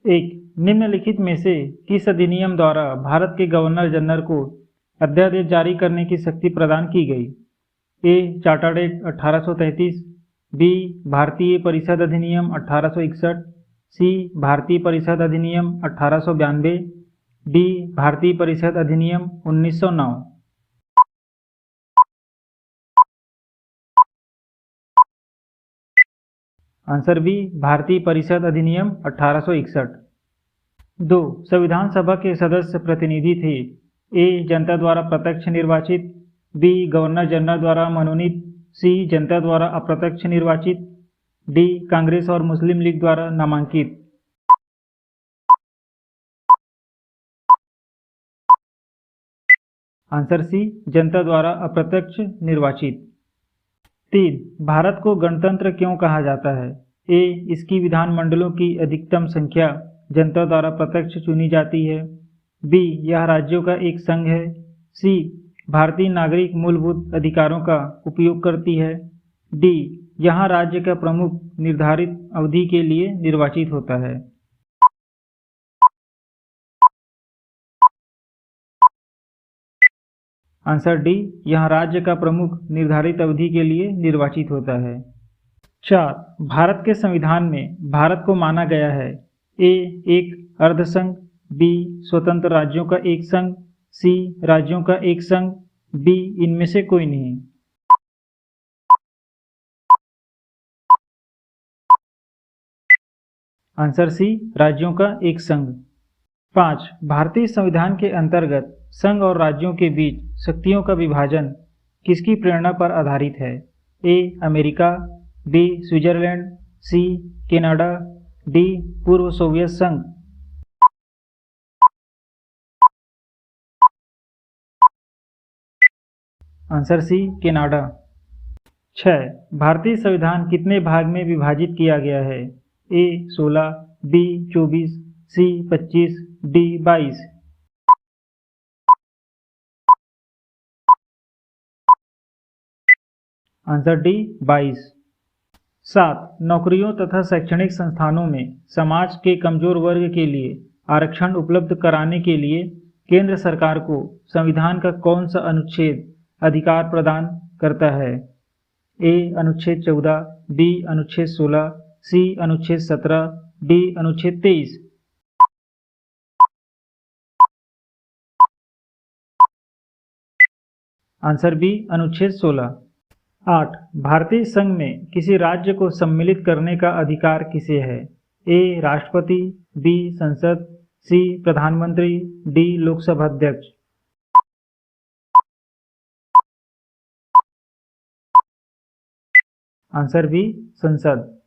एक, निम्नलिखित में से किस अधिनियम द्वारा भारत के गवर्नर जनरल को अध्यादेश जारी करने की शक्ति प्रदान की गई? ए. Chartered act 1833, B. भारतीय परिषद अधिनियम 1861, सी. भारतीय परिषद अधिनियम 1892, डी. भारतीय परिषद अधिनियम 1909। Answer B. भारतीय परिषद अधिनियम 1861। 2. संविधान सभा के सदस्य प्रतिनिधि थे? ए. जनता द्वारा प्रत्यक्ष निर्वाचित, बी. गवर्नर जनरल द्वारा मनोनीत, सी. जनता द्वारा अप्रत्यक्ष निर्वाचित, डी. कांग्रेस और मुस्लिम लीग द्वारा नामांकित। Answer C. जनता द्वारा अप्रत्यक्ष निर्वाचित। 3. भारत को गणतंत्र क्यों कहा जाता है? ए. इसकी विधानमंडलों की अधिकतम संख्या जनता द्वारा प्रत्यक्ष चुनी जाती है, बी. यह राज्यों का एक संघ है, सी. भारतीय नागरिक मूलभूत अधिकारों का उपयोग करती है, डी. यहाँ राज्य का प्रमुख निर्धारित अवधि के लिए निर्वाचित होता है। Answer D. यहाँ राज्य का प्रमुख निर्धारित अवधि के लिए निर्वाचित होता है। 4. भारत के संविधान में भारत को माना गया है? ए. एक अर्धसंघ, बी. स्वतंत्र राज्यों का एक संघ, सी. राज्यों का एक संघ, डी. इनमें से कोई नहीं। Answer C. राज्यों का एक संघ। 5. भारतीय संविधान के अंतर्गत संघ और राज्यों के बीच शक्तियों का विभाजन किसकी प्रेरणा पर आधारित है? A. America, B. Switzerland, C. Canada, D. पूर्व सोवियत संघ। Answer C. कनाडा। 6. भारतीय संविधान कितने भाग में विभाजित किया गया है? ए. 16, बी. 24, सी. 25, डी. 22। Answer D. 22। 7. नौकरियों तथा शैक्षणिक संस्थानों में समाज के कमजोर वर्ग के लिए आरक्षण उपलब्ध कराने के लिए केंद्र सरकार को संविधान का कौन सा अनुच्छेद अधिकार प्रदान करता है? ए. अनुच्छेद 14, बी. अनुच्छेद 16, सी. अनुच्छेद 17, डी. अनुच्छेद 23। Answer B. अनुच्छेद 16। 8. भारतीय संघ में किसी राज्य को सम्मिलित करने का अधिकार किसे है? ए. राष्ट्रपति, बी. संसद, सी. प्रधानमंत्री, डी. लोकसभा अध्यक्ष। Answer B. संसद।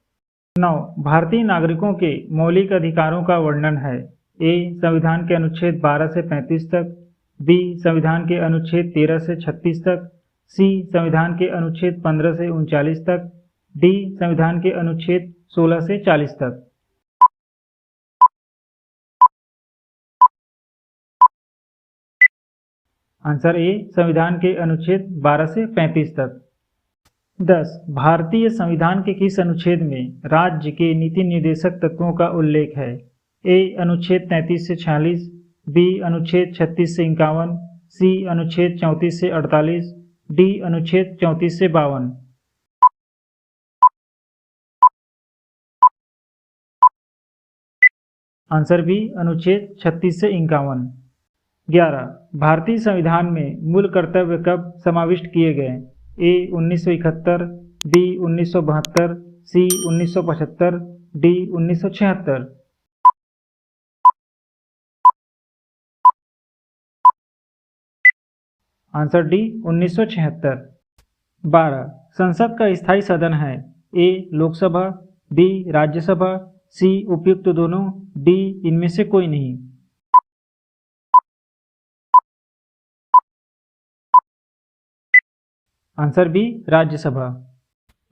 9. भारतीय नागरिकों के मौलिक अधिकारों का वर्णन है? ए. संविधान के अनुच्छेद 12 से 35 तक, बी. संविधान के अनुच्छेद 13 से 36 तक, सी. संविधान के अनुच्छेद 15 से 39 तक, डी. संविधान के अनुच्छेद 16 से 40 तक। Answer A. संविधान के अनुच्छेद 12 से 35 तक। 10. भारतीय संविधान के किस अनुच्छेद में राज्य के नीति निर्देशक तत्वों का उल्लेख है? ए. अनुच्छेद 33 से 46, बी. अनुच्छेद 36 से 51, सी. अनुच्छेद 34 से 48, डी. अनुच्छेद 34 से 52। Answer B. अनुच्छेद 36 से 51। 11. भारतीय संविधान में मूल कर्तव्य कब समाविष्ट किए गए? ए. 1971, बी. 1972, सी. 1975, डी. 1976। Answer D. 1976। 12. संसद का स्थायी सदन है? ए. लोकसभा, बी. राज्यसभा, सी. उपयुक्त दोनों, डी. इनमें से कोई नहीं। Answer B. राज्यसभा।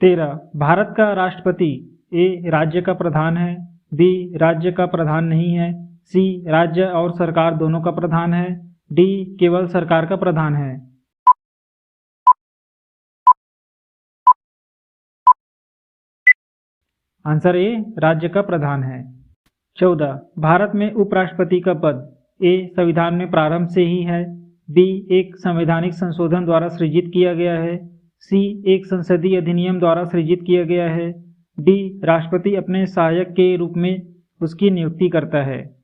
13. भारत का राष्ट्रपति ए. राज्य का प्रधान है, बी. राज्य का प्रधान नहीं है, सी. राज्य और सरकार दोनों का प्रधान है, डी. केवल सरकार का प्रधान है। Answer A. राज्य का प्रधान है। 14 भारत में उपराष्ट्रपति का पद ए संविधान में प्रारंभ से ही है, बी एक संवैधानिक संशोधन द्वारा सृजित किया गया है, सी एक संसदीय अधिनियम द्वारा सृजित किया गया है, डी राष्ट्रपति अपने सहायक के रूप में उसकी नियुक्ति करता है।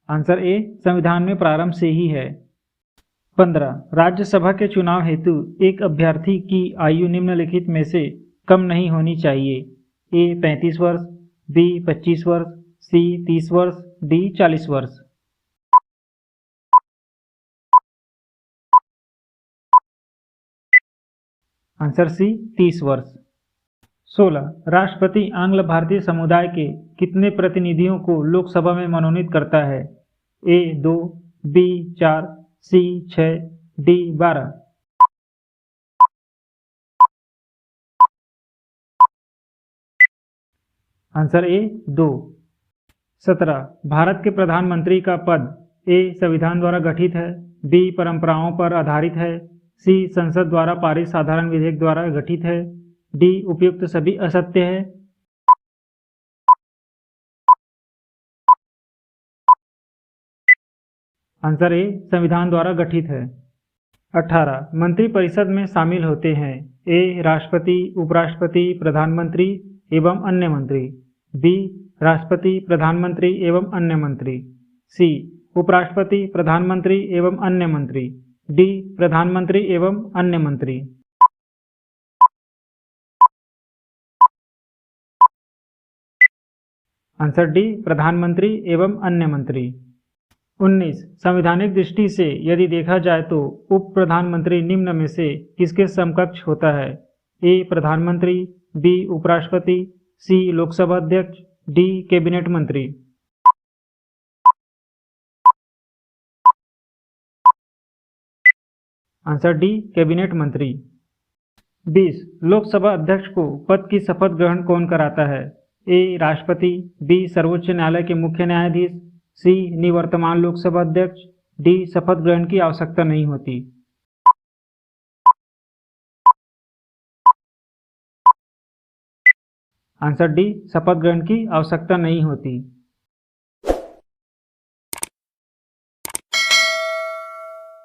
आंसर ए संविधान में प्रारंभ से ही है। 15 राज्यसभा के चुनाव हेतु एक अभ्यर्थी की आयु निम्नलिखित में से कम नहीं होनी चाहिए। ए 35 वर्ष, बी 25 वर्ष, सी 30 वर्ष, डी 40 वर्ष। आंसर सी 30 वर्ष। 16 राष्ट्रपति आंग्ल भारतीय समुदाय के कितने प्रतिनिधियों को लोकसभा में मनोनीत करता है? A 2, B 4, C 6, D 12। Answer A 2। 17 भारत के प्रधानमंत्री का पद ए संविधान द्वारा गठित है, बी परंपराओं पर आधारित है, सी संसद द्वारा पारित साधारण विधेयक द्वारा गठित है, डी उपयुक्त सभी असत्य है। आंसर ए संविधान द्वारा गठित है। 18 मंत्रिपरिषद में शामिल होते हैं ए राष्ट्रपति, उपराष्ट्रपति, प्रधानमंत्री एवं अन्य मंत्री, बी राष्ट्रपति, प्रधानमंत्री एवं अन्य मंत्री, सी उपराष्ट्रपति, प्रधानमंत्री एवं अन्य मंत्री, डी प्रधानमंत्री एवं अन्य मंत्री। आंसर डी प्रधानमंत्री एवं अन्य मंत्री। 19 संवैधानिक दृष्टि से यदि देखा जाए तो उप प्रधानमंत्री निम्न में से किसके समकक्ष होता है? ए प्रधानमंत्री, बी उपराष्ट्रपति, सी लोकसभा अध्यक्ष, डी कैबिनेट मंत्री। आंसर डी कैबिनेट मंत्री। 20 लोकसभा अध्यक्ष को पद की शपथ ग्रहण कौन कराता है? ए राष्ट्रपति, बी सर्वोच्च न्यायालय के मुख्य न्यायाधीश, सी निवर्तमान लोकसभा अध्यक्ष, डी शपथ ग्रहण की आवश्यकता नहीं होती। आंसर डी शपथ ग्रहण की आवश्यकता नहीं होती।